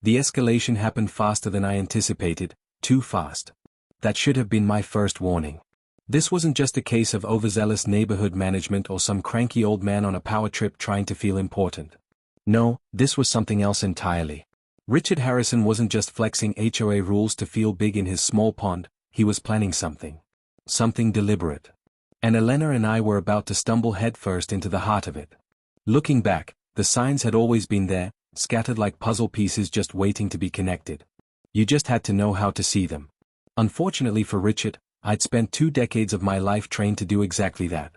The escalation happened faster than I anticipated, too fast. That should have been my first warning. This wasn't just a case of overzealous neighborhood management or some cranky old man on a power trip trying to feel important. No, this was something else entirely. Richard Harrison wasn't just flexing HOA rules to feel big in his small pond, he was planning something. Something deliberate. And Elena and I were about to stumble headfirst into the heart of it. Looking back, the signs had always been there, scattered like puzzle pieces just waiting to be connected. You just had to know how to see them. Unfortunately for Richard, I'd spent 2 decades of my life trained to do exactly that.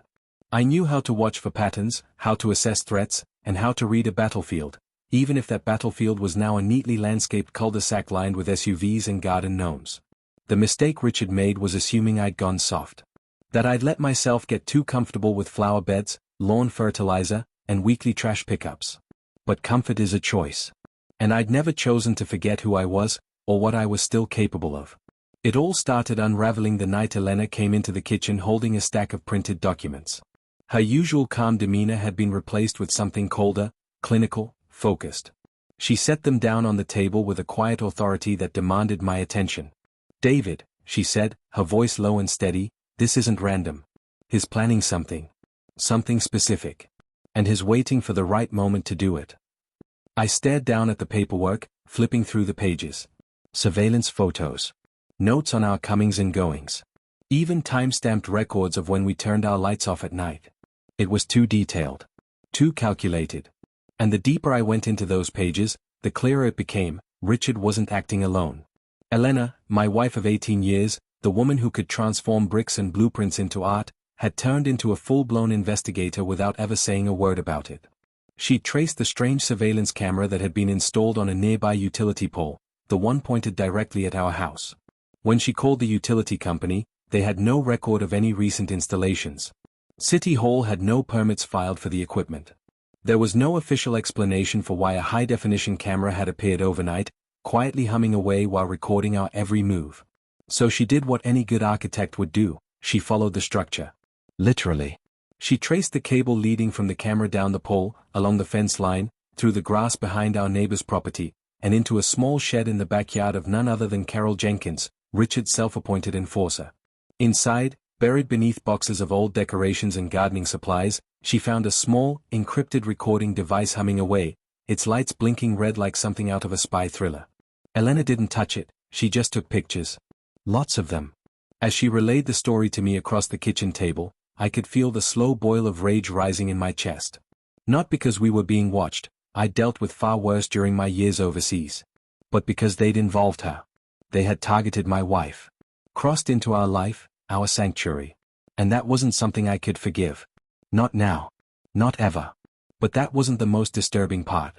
I knew how to watch for patterns, how to assess threats, and how to read a battlefield, even if that battlefield was now a neatly landscaped cul-de-sac lined with SUVs and garden gnomes. The mistake Richard made was assuming I'd gone soft. That I'd let myself get too comfortable with flower beds, lawn fertilizer, and weekly trash pickups. But comfort is a choice. And I'd never chosen to forget who I was, or what I was still capable of. It all started unraveling the night Elena came into the kitchen holding a stack of printed documents. Her usual calm demeanor had been replaced with something colder, clinical, focused. She set them down on the table with a quiet authority that demanded my attention. "David," she said, her voice low and steady, "this isn't random. He's planning something. Something specific. And he's waiting for the right moment to do it." I stared down at the paperwork, flipping through the pages. Surveillance photos. Notes on our comings and goings. Even time-stamped records of when we turned our lights off at night. It was too detailed. Too calculated. And the deeper I went into those pages, the clearer it became, Richard wasn't acting alone. Elena, my wife of 18 years, the woman who could transform bricks and blueprints into art, had turned into a full-blown investigator without ever saying a word about it. She'd traced the strange surveillance camera that had been installed on a nearby utility pole, the one pointed directly at our house. When she called the utility company, they had no record of any recent installations. City Hall had no permits filed for the equipment. There was no official explanation for why a high-definition camera had appeared overnight, quietly humming away while recording our every move. So she did what any good architect would do, she followed the structure. Literally. She traced the cable leading from the camera down the pole, along the fence line, through the grass behind our neighbor's property, and into a small shed in the backyard of none other than Carol Jenkins, Richard's self-appointed enforcer. Inside, buried beneath boxes of old decorations and gardening supplies, she found a small, encrypted recording device humming away, its lights blinking red like something out of a spy thriller. Elena didn't touch it, she just took pictures. Lots of them. As she relayed the story to me across the kitchen table, I could feel the slow boil of rage rising in my chest. Not because we were being watched, I'd dealt with far worse during my years overseas. But because they'd involved her. They had targeted my wife. Crossed into our life, our sanctuary. And that wasn't something I could forgive. Not now. Not ever. But that wasn't the most disturbing part.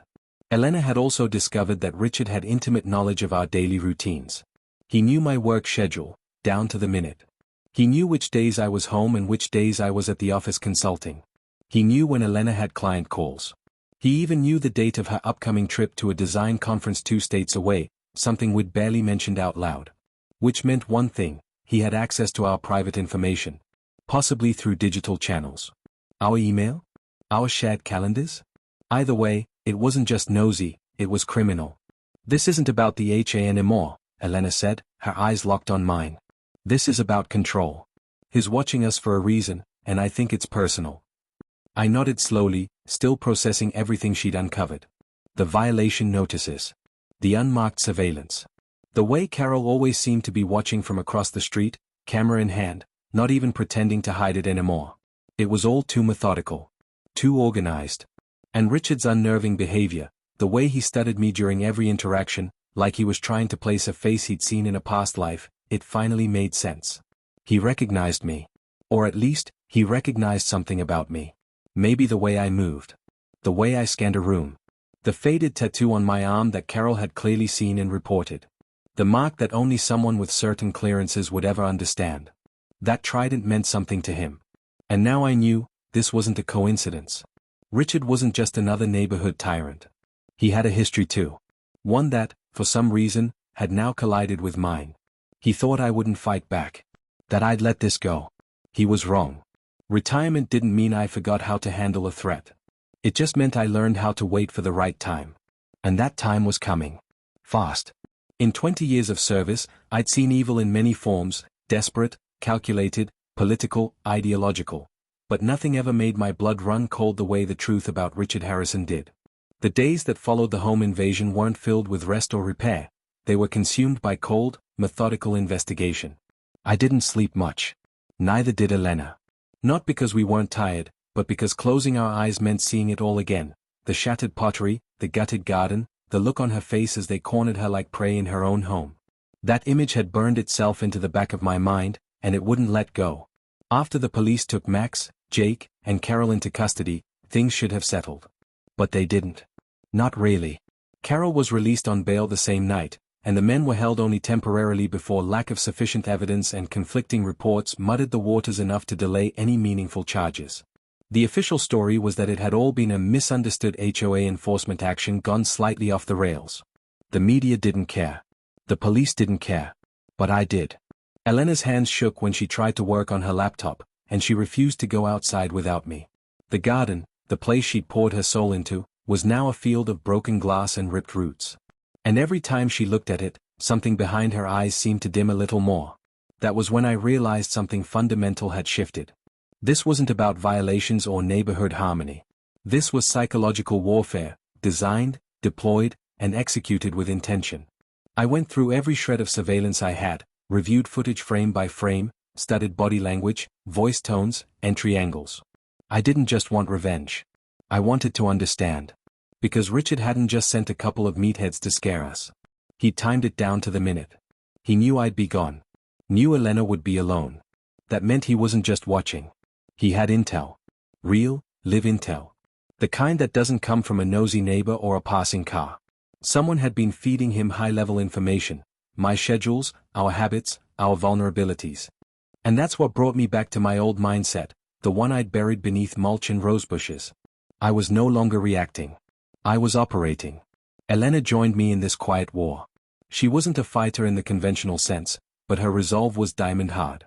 Elena had also discovered that Richard had intimate knowledge of our daily routines. He knew my work schedule, down to the minute. He knew which days I was home and which days I was at the office consulting. He knew when Elena had client calls. He even knew the date of her upcoming trip to a design conference 2 states away, something we'd barely mentioned out loud. Which meant one thing, he had access to our private information. Possibly through digital channels. Our email? Our shared calendars? Either way, it wasn't just nosy, it was criminal. "This isn't about the HA anymore," Elena said, her eyes locked on mine. "This is about control. He's watching us for a reason, and I think it's personal." I nodded slowly, still processing everything she'd uncovered. The violation notices. The unmarked surveillance. The way Carol always seemed to be watching from across the street, camera in hand, not even pretending to hide it anymore. It was all too methodical. Too organized. And Richard's unnerving behavior, the way he studied me during every interaction, like he was trying to place a face he'd seen in a past life, it finally made sense. He recognized me. Or at least, he recognized something about me. Maybe the way I moved. The way I scanned a room. The faded tattoo on my arm that Carol had clearly seen and reported. The mark that only someone with certain clearances would ever understand. That trident meant something to him. And now I knew, this wasn't a coincidence. Richard wasn't just another neighborhood tyrant. He had a history too. One that, for some reason, had now collided with mine. He thought I wouldn't fight back. That I'd let this go. He was wrong. Retirement didn't mean I forgot how to handle a threat. It just meant I learned how to wait for the right time. And that time was coming. Fast. In 20 years of service, I'd seen evil in many forms, desperate, calculated, political, ideological. But nothing ever made my blood run cold the way the truth about Richard Harrison did. The days that followed the home invasion weren't filled with rest or repair. They were consumed by cold, methodical investigation. I didn't sleep much. Neither did Elena. Not because we weren't tired, but because closing our eyes meant seeing it all again. The shattered pottery, the gutted garden, the look on her face as they cornered her like prey in her own home. That image had burned itself into the back of my mind, and it wouldn't let go. After the police took Max, Jake, and Carol into custody, things should have settled. But they didn't. Not really. Carol was released on bail the same night, and the men were held only temporarily before lack of sufficient evidence and conflicting reports muddied the waters enough to delay any meaningful charges. The official story was that it had all been a misunderstood HOA enforcement action gone slightly off the rails. The media didn't care. The police didn't care. But I did. Elena's hands shook when she tried to work on her laptop, and she refused to go outside without me. The garden, the place she'd poured her soul into, was now a field of broken glass and ripped roots. And every time she looked at it, something behind her eyes seemed to dim a little more. That was when I realized something fundamental had shifted. This wasn't about violations or neighborhood harmony. This was psychological warfare, designed, deployed, and executed with intention. I went through every shred of surveillance I had, reviewed footage frame by frame, studied body language, voice tones, entry angles. I didn't just want revenge. I wanted to understand. Because Richard hadn't just sent a couple of meatheads to scare us. He'd timed it down to the minute. He knew I'd be gone. Knew Elena would be alone. That meant he wasn't just watching. He had intel. Real, live intel. The kind that doesn't come from a nosy neighbor or a passing car. Someone had been feeding him high-level information. My schedules, our habits, our vulnerabilities. And that's what brought me back to my old mindset, the one I'd buried beneath mulch and rosebushes. I was no longer reacting. I was operating. Elena joined me in this quiet war. She wasn't a fighter in the conventional sense, but her resolve was diamond hard.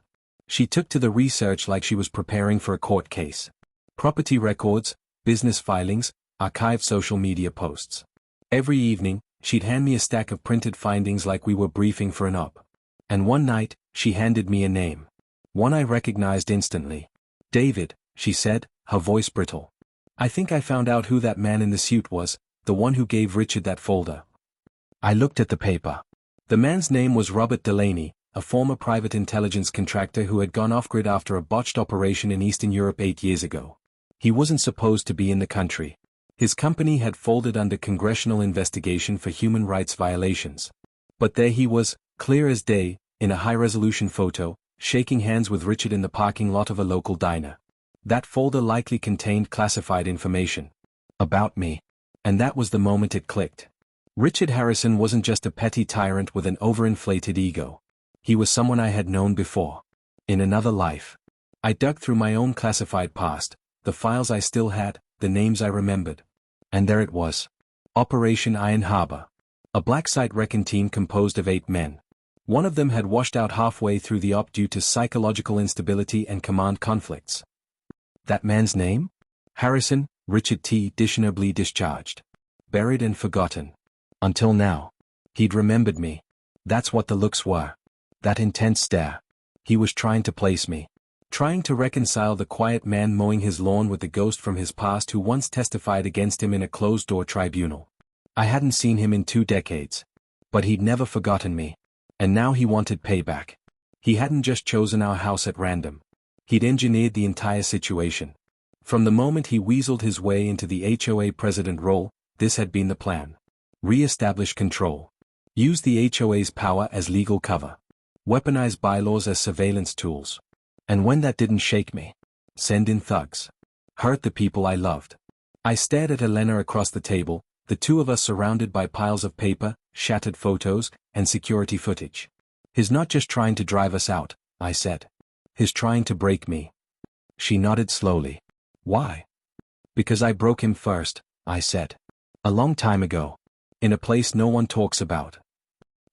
She took to the research like she was preparing for a court case. Property records, business filings, archived social media posts. Every evening, she'd hand me a stack of printed findings like we were briefing for an op. And one night, she handed me a name. One I recognized instantly. David, she said, her voice brittle. I think I found out who that man in the suit was, the one who gave Richard that folder. I looked at the paper. The man's name was Robert Delaney, a former private intelligence contractor who had gone off-grid after a botched operation in Eastern Europe 8 years ago. He wasn't supposed to be in the country. His company had folded under congressional investigation for human rights violations. But there he was, clear as day, in a high-resolution photo, shaking hands with Richard in the parking lot of a local diner. That folder likely contained classified information. About me. And that was the moment it clicked. Richard Harrison wasn't just a petty tyrant with an overinflated ego. He was someone I had known before. In another life. I dug through my own classified past, the files I still had, the names I remembered. And there it was. Operation Iron Harbor. A black site wrecking team composed of 8 men. One of them had washed out halfway through the op due to psychological instability and command conflicts. That man's name? Harrison, Richard T. dishonorably discharged. Buried and forgotten. Until now. He'd remembered me. That's what the looks were. That intense stare. He was trying to place me. Trying to reconcile the quiet man mowing his lawn with the ghost from his past who once testified against him in a closed-door tribunal. I hadn't seen him in 2 decades. But he'd never forgotten me. And now he wanted payback. He hadn't just chosen our house at random. He'd engineered the entire situation. From the moment he weaseled his way into the HOA president role, this had been the plan. Re-establish control. Use the HOA's power as legal cover. Weaponize bylaws as surveillance tools. And when that didn't shake me, send in thugs. Hurt the people I loved. I stared at Elena across the table, the two of us surrounded by piles of paper, shattered photos, and security footage. He's not just trying to drive us out, I said. He's trying to break me. She nodded slowly. Why? Because I broke him first, I said. A long time ago. In a place no one talks about.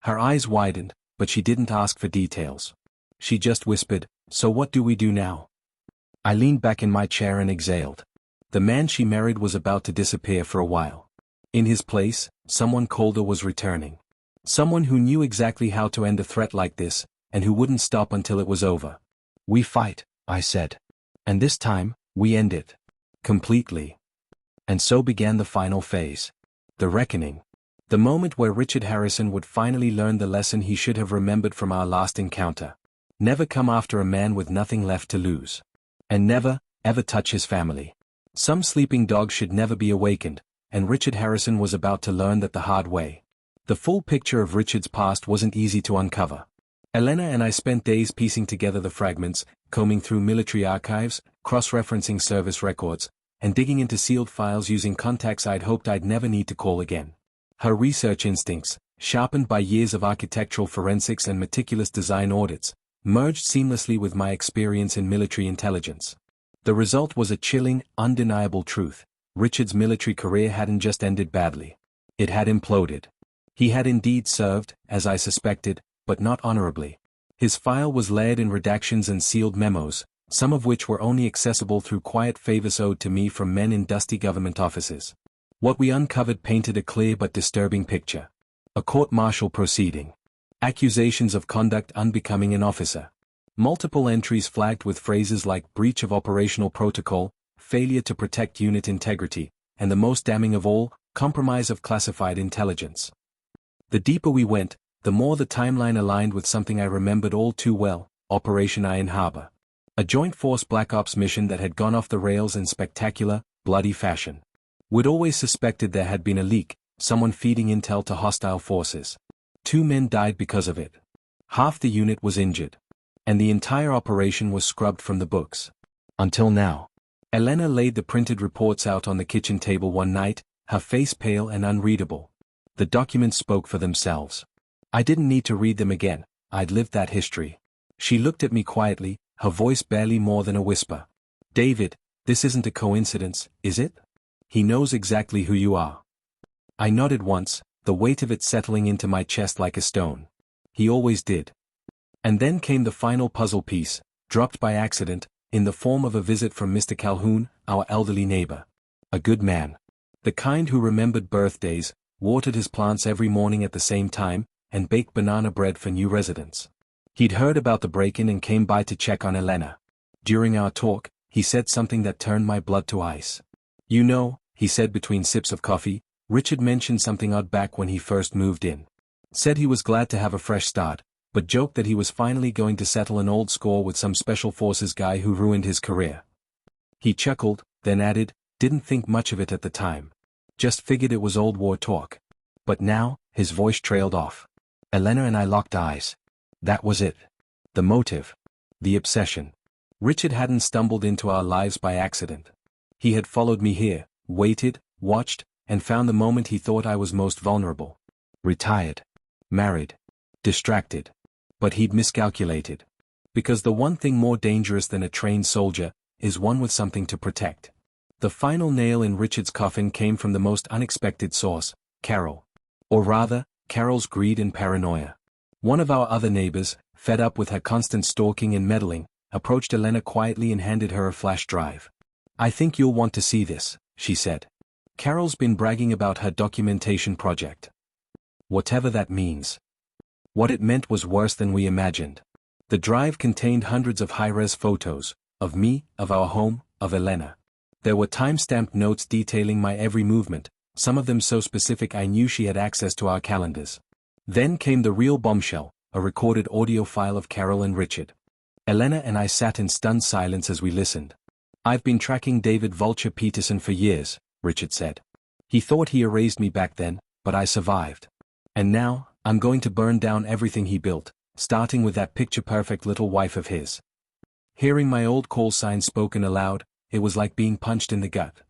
Her eyes widened, but she didn't ask for details. She just whispered, so what do we do now? I leaned back in my chair and exhaled. The man she married was about to disappear for a while. In his place, someone colder was returning. Someone who knew exactly how to end a threat like this, and who wouldn't stop until it was over. "We fight," I said. "And this time, we end it. Completely." And so began the final phase. The reckoning. The moment where Richard Harrison would finally learn the lesson he should have remembered from our last encounter. Never come after a man with nothing left to lose. And never, ever touch his family. Some sleeping dog should never be awakened, and Richard Harrison was about to learn that the hard way. The full picture of Richard's past wasn't easy to uncover. Elena and I spent days piecing together the fragments, combing through military archives, cross-referencing service records, and digging into sealed files using contacts I'd hoped I'd never need to call again. Her research instincts, sharpened by years of architectural forensics and meticulous design audits, merged seamlessly with my experience in military intelligence. The result was a chilling, undeniable truth. Richard's military career hadn't just ended badly. It had imploded. He had indeed served, as I suspected, but not honorably. His file was layered in redactions and sealed memos, some of which were only accessible through quiet favors owed to me from men in dusty government offices. What we uncovered painted a clear but disturbing picture. A court-martial proceeding. Accusations of conduct unbecoming an officer. Multiple entries flagged with phrases like breach of operational protocol, failure to protect unit integrity, and the most damning of all, compromise of classified intelligence. The deeper we went, the more the timeline aligned with something I remembered all too well, Operation Iron Harbor. A joint force Black Ops mission that had gone off the rails in spectacular, bloody fashion. We'd always suspected there had been a leak, someone feeding intel to hostile forces. 2 men died because of it. Half the unit was injured. And the entire operation was scrubbed from the books. Until now. Elena laid the printed reports out on the kitchen table one night, her face pale and unreadable. The documents spoke for themselves. I didn't need to read them again, I'd lived that history. She looked at me quietly, her voice barely more than a whisper. "David, this isn't a coincidence, is it? He knows exactly who you are." I nodded once, the weight of it settling into my chest like a stone. He always did. And then came the final puzzle piece, dropped by accident, in the form of a visit from Mr. Calhoun, our elderly neighbor. A good man. The kind who remembered birthdays, watered his plants every morning at the same time, and baked banana bread for new residents. He'd heard about the break-in and came by to check on Elena. During our talk, he said something that turned my blood to ice. "You know," he said between sips of coffee, "Richard mentioned something odd back when he first moved in. Said he was glad to have a fresh start, but joked that he was finally going to settle an old score with some special forces guy who ruined his career." He chuckled, then added, "Didn't think much of it at the time. Just figured it was old war talk." But now, his voice trailed off. Elena and I locked eyes. That was it. The motive. The obsession. Richard hadn't stumbled into our lives by accident. He had followed me here, waited, watched, and found the moment he thought I was most vulnerable. Retired. Married. Distracted. But he'd miscalculated. Because the one thing more dangerous than a trained soldier, is one with something to protect. The final nail in Richard's coffin came from the most unexpected source, Carol. Or rather, Carol's greed and paranoia. One of our other neighbors, fed up with her constant stalking and meddling, approached Elena quietly and handed her a flash drive. "I think you'll want to see this," she said. "Carol's been bragging about her documentation project." Whatever that means. What it meant was worse than we imagined. The drive contained hundreds of high-res photos, of me, of our home, of Elena. There were time-stamped notes detailing my every movement, some of them so specific I knew she had access to our calendars. Then came the real bombshell, a recorded audio file of Carol and Richard. Elena and I sat in stunned silence as we listened. "I've been tracking David Vulture Peterson for years," Richard said. "He thought he erased me back then, but I survived. And now, I'm going to burn down everything he built, starting with that picture-perfect little wife of his." Hearing my old call sign spoken aloud, it was like being punched in the gut.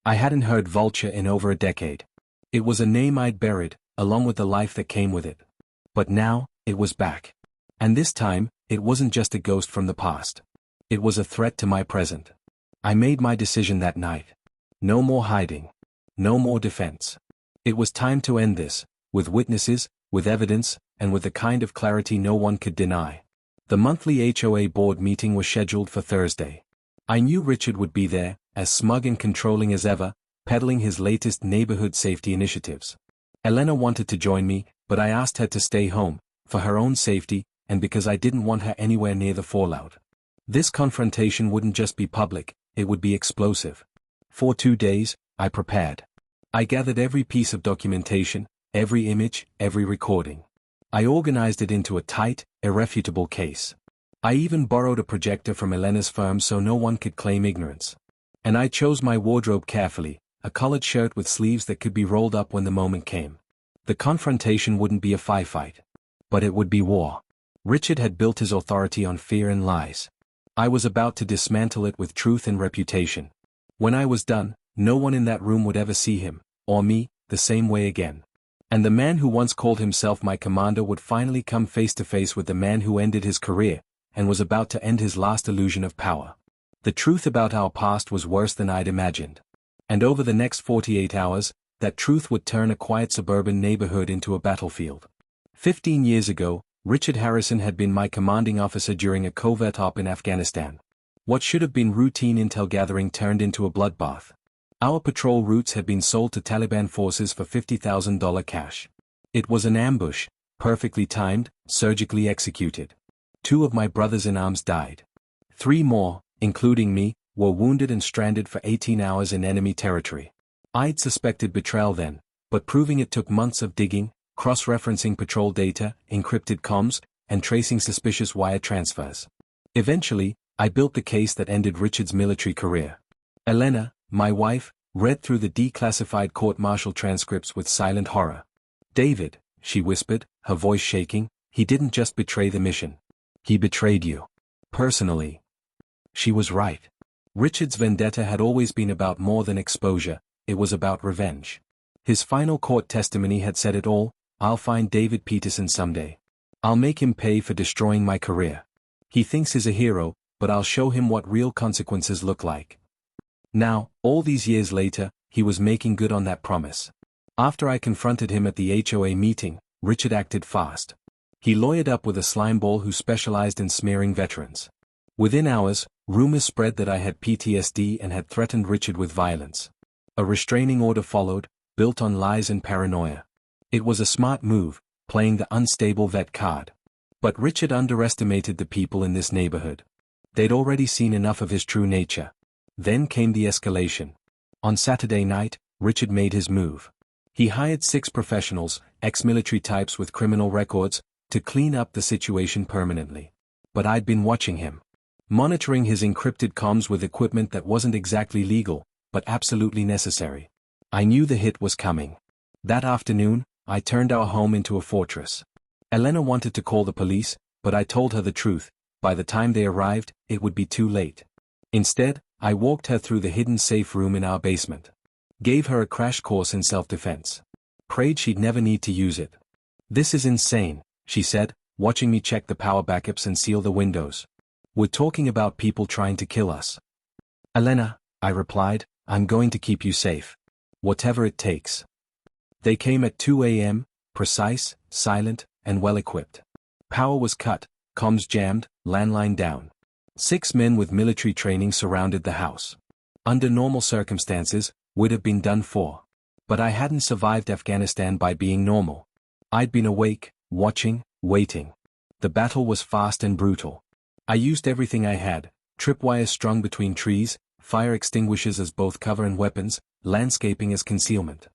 I hadn't heard Vulture in over a decade. It was a name I'd buried, along with the life that came with it. But now, it was back. And this time, it wasn't just a ghost from the past. It was a threat to my present. I made my decision that night. No more hiding. No more defense. It was time to end this, with witnesses, with evidence, and with the kind of clarity no one could deny. The monthly HOA board meeting was scheduled for Thursday. I knew Richard would be there, as smug and controlling as ever, peddling his latest neighborhood safety initiatives. Elena wanted to join me, but I asked her to stay home, for her own safety, and because I didn't want her anywhere near the fallout. This confrontation wouldn't just be public, it would be explosive. For 2 days, I prepared. I gathered every piece of documentation, every image, every recording. I organized it into a tight, irrefutable case. I even borrowed a projector from Elena's firm so no one could claim ignorance. And I chose my wardrobe carefully, a collared shirt with sleeves that could be rolled up when the moment came. The confrontation wouldn't be a firefight. But it would be war. Richard had built his authority on fear and lies. I was about to dismantle it with truth and reputation. When I was done, no one in that room would ever see him, or me, the same way again. And the man who once called himself my commander would finally come face to face with the man who ended his career, and was about to end his last illusion of power. The truth about our past was worse than I'd imagined. And over the next 48 hours, that truth would turn a quiet suburban neighborhood into a battlefield. 15 years ago, Richard Harrison had been my commanding officer during a covert op in Afghanistan. What should have been routine intel gathering turned into a bloodbath. Our patrol routes had been sold to Taliban forces for $50,000 cash. It was an ambush, perfectly timed, surgically executed. 2 of my brothers-in-arms died. 3 more, including me, were wounded and stranded for 18 hours in enemy territory. I'd suspected betrayal then, but proving it took months of digging, cross-referencing patrol data, encrypted comms, and tracing suspicious wire transfers. Eventually, I built the case that ended Richard's military career. Elena, my wife, read through the declassified court-martial transcripts with silent horror. "David," she whispered, her voice shaking, "he didn't just betray the mission. He betrayed you. Personally." She was right. Richard's vendetta had always been about more than exposure, it was about revenge. His final court testimony had said it all: "I'll find David Peterson someday. I'll make him pay for destroying my career. He thinks he's a hero, but I'll show him what real consequences look like." Now, all these years later, he was making good on that promise. After I confronted him at the HOA meeting, Richard acted fast. He lawyered up with a slimeball who specialized in smearing veterans. Within hours, rumors spread that I had PTSD and had threatened Richard with violence. A restraining order followed, built on lies and paranoia. It was a smart move, playing the unstable vet card. But Richard underestimated the people in this neighborhood. They'd already seen enough of his true nature. Then came the escalation. On Saturday night, Richard made his move. He hired 6 professionals, ex-military types with criminal records, to clean up the situation permanently. But I'd been watching him. Monitoring his encrypted comms with equipment that wasn't exactly legal, but absolutely necessary. I knew the hit was coming. That afternoon, I turned our home into a fortress. Elena wanted to call the police, but I told her the truth: by the time they arrived, it would be too late. Instead, I walked her through the hidden safe room in our basement. Gave her a crash course in self-defense. Prayed she'd never need to use it. "This is insane," she said, watching me check the power backups and seal the windows. "We're talking about people trying to kill us." "Elena," I replied, "I'm going to keep you safe. Whatever it takes." They came at 2 a.m., precise, silent, and well-equipped. Power was cut, comms jammed, landline down. 6 men with military training surrounded the house. Under normal circumstances, we'd have been done for. But I hadn't survived Afghanistan by being normal. I'd been awake, watching, waiting. The battle was fast and brutal. I used everything I had: tripwires strung between trees, fire extinguishers as both cover and weapons, landscaping as concealment.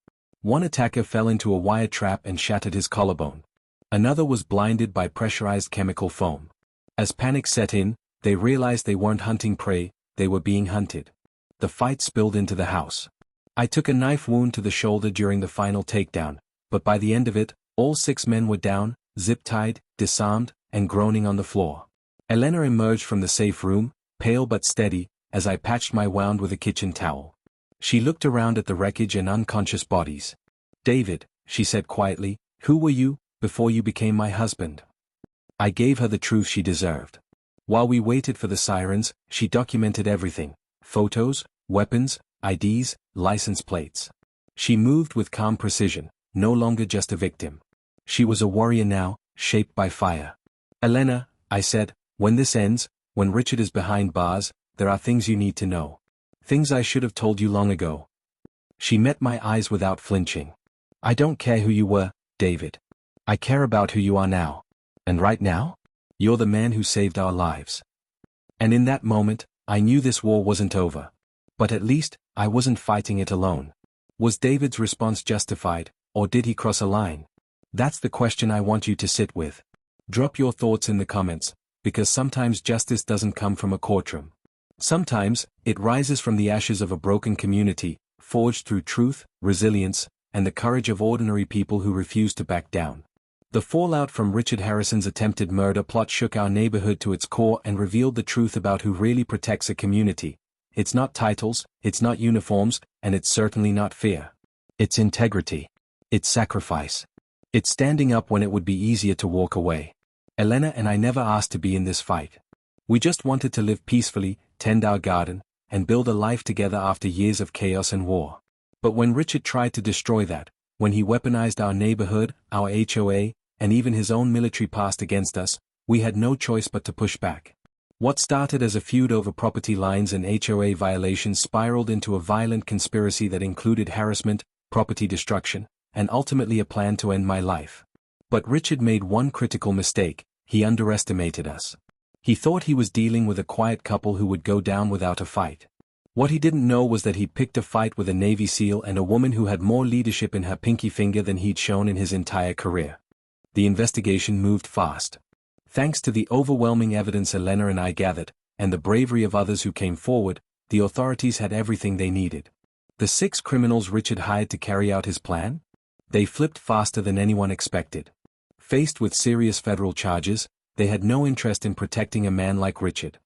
One attacker fell into a wire trap and shattered his collarbone. Another was blinded by pressurized chemical foam. As panic set in, they realized they weren't hunting prey, they were being hunted. The fight spilled into the house. I took a knife wound to the shoulder during the final takedown, but by the end of it, all 6 men were down, zip-tied, disarmed, and groaning on the floor. Elena emerged from the safe room, pale but steady, as I patched my wound with a kitchen towel. She looked around at the wreckage and unconscious bodies. "David," she said quietly, "who were you, before you became my husband?" I gave her the truth she deserved. While we waited for the sirens, she documented everything: photos, weapons, IDs, license plates. She moved with calm precision, no longer just a victim. She was a warrior now, shaped by fire. "Elena," I said, "when this ends, when Richard is behind bars, there are things you need to know. Things I should have told you long ago." She met my eyes without flinching. "I don't care who you were, David. I care about who you are now. And right now? You're the man who saved our lives. And in that moment, I knew this war wasn't over. But at least, I wasn't fighting it alone. Was David's response justified, or did he cross a line? That's the question I want you to sit with. Drop your thoughts in the comments, because sometimes justice doesn't come from a courtroom. Sometimes, it rises from the ashes of a broken community, forged through truth, resilience, and the courage of ordinary people who refuse to back down. The fallout from Richard Harrison's attempted murder plot shook our neighborhood to its core and revealed the truth about who really protects a community. It's not titles, it's not uniforms, and it's certainly not fear. It's integrity. It's sacrifice. It's standing up when it would be easier to walk away. Elena and I never asked to be in this fight. We just wanted to live peacefully, tend our garden, and build a life together after years of chaos and war. But when Richard tried to destroy that, when he weaponized our neighborhood, our HOA, and even his own military past against us, we had no choice but to push back. What started as a feud over property lines and HOA violations spiraled into a violent conspiracy that included harassment, property destruction, and ultimately a plan to end my life. But Richard made one critical mistake: he underestimated us. He thought he was dealing with a quiet couple who would go down without a fight. What he didn't know was that he picked a fight with a Navy SEAL and a woman who had more leadership in her pinky finger than he'd shown in his entire career. The investigation moved fast. Thanks to the overwhelming evidence Elena and I gathered, and the bravery of others who came forward, the authorities had everything they needed. The 6 criminals Richard hired to carry out his plan? They flipped faster than anyone expected. Faced with serious federal charges, they had no interest in protecting a man like Richard.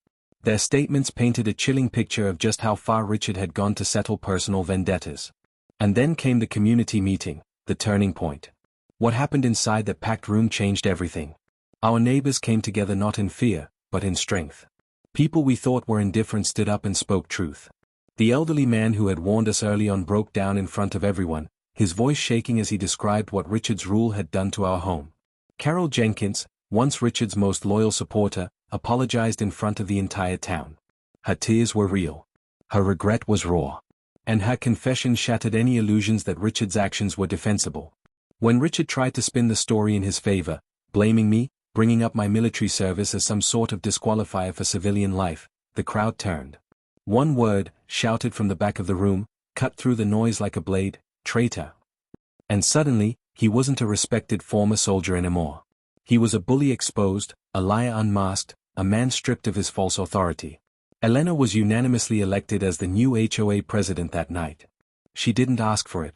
Their statements painted a chilling picture of just how far Richard had gone to settle personal vendettas. And then came the community meeting, the turning point. What happened inside that packed room changed everything. Our neighbors came together not in fear, but in strength. People we thought were indifferent stood up and spoke truth. The elderly man who had warned us early on broke down in front of everyone, his voice shaking as he described what Richard's rule had done to our home. Carol Jenkins, once Richard's most loyal supporter, apologized in front of the entire town. Her tears were real. Her regret was raw. And her confession shattered any illusions that Richard's actions were defensible. When Richard tried to spin the story in his favor, blaming me, bringing up my military service as some sort of disqualifier for civilian life, the crowd turned. One word, shouted from the back of the room, cut through the noise like a blade: traitor. And suddenly, he wasn't a respected former soldier anymore. He was a bully exposed, a liar unmasked, a man stripped of his false authority. Elena was unanimously elected as the new HOA president that night. She didn't ask for it.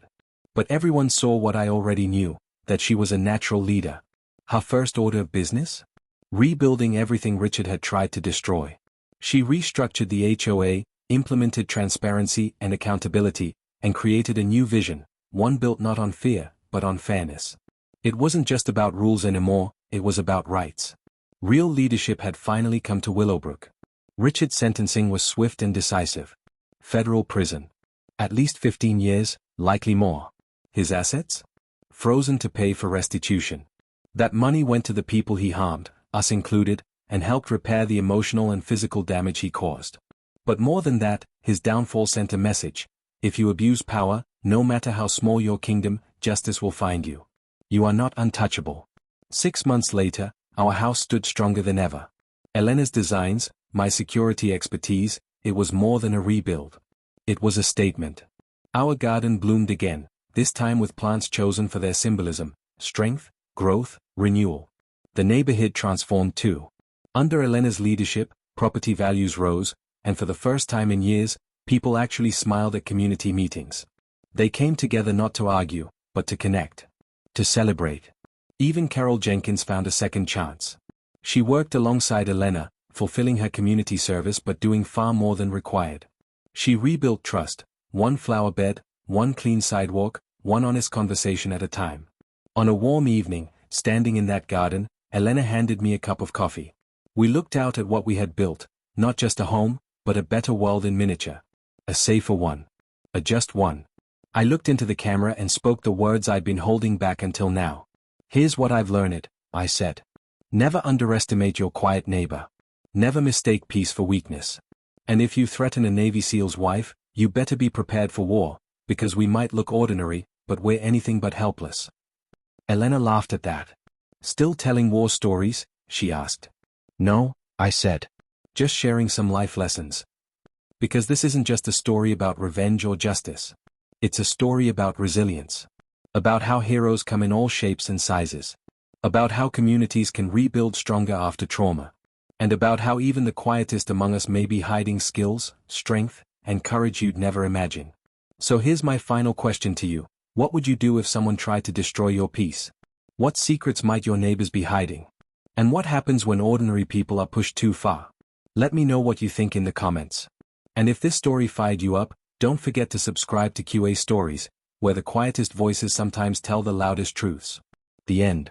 But everyone saw what I already knew, that she was a natural leader. Her first order of business? Rebuilding everything Richard had tried to destroy. She restructured the HOA, implemented transparency and accountability, and created a new vision, one built not on fear, but on fairness. It wasn't just about rules anymore, it was about rights. Real leadership had finally come to Willowbrook. Richard's sentencing was swift and decisive. Federal prison. At least 15 years, likely more. His assets? Frozen to pay for restitution. That money went to the people he harmed, us included, and helped repair the emotional and physical damage he caused. But more than that, his downfall sent a message: if you abuse power, no matter how small your kingdom, justice will find you. You are not untouchable. 6 months later, our house stood stronger than ever. Elena's designs, my security expertise, it was more than a rebuild. It was a statement. Our garden bloomed again, this time with plants chosen for their symbolism: strength, growth, renewal. The neighborhood transformed too. Under Elena's leadership, property values rose, and for the first time in years, people actually smiled at community meetings. They came together not to argue, but to connect. To celebrate. Even Carol Jenkins found a second chance. She worked alongside Elena, fulfilling her community service but doing far more than required. She rebuilt trust, one flower bed, one clean sidewalk, one honest conversation at a time. On a warm evening, standing in that garden, Elena handed me a cup of coffee. We looked out at what we had built, not just a home, but a better world in miniature. A safer one. A just one. I looked into the camera and spoke the words I'd been holding back until now. Here's what I've learned, I said. Never underestimate your quiet neighbor. Never mistake peace for weakness. And if you threaten a Navy SEAL's wife, you better be prepared for war, because we might look ordinary, but we're anything but helpless. Elena laughed at that. Still telling war stories? She asked. No, I said. Just sharing some life lessons. Because this isn't just a story about revenge or justice. It's a story about resilience. About how heroes come in all shapes and sizes. About how communities can rebuild stronger after trauma. And about how even the quietest among us may be hiding skills, strength, and courage you'd never imagine. So here's my final question to you. What would you do if someone tried to destroy your peace? What secrets might your neighbors be hiding? And what happens when ordinary people are pushed too far? Let me know what you think in the comments. And if this story fired you up, don't forget to subscribe to QA Stories, where the quietest voices sometimes tell the loudest truths. The end.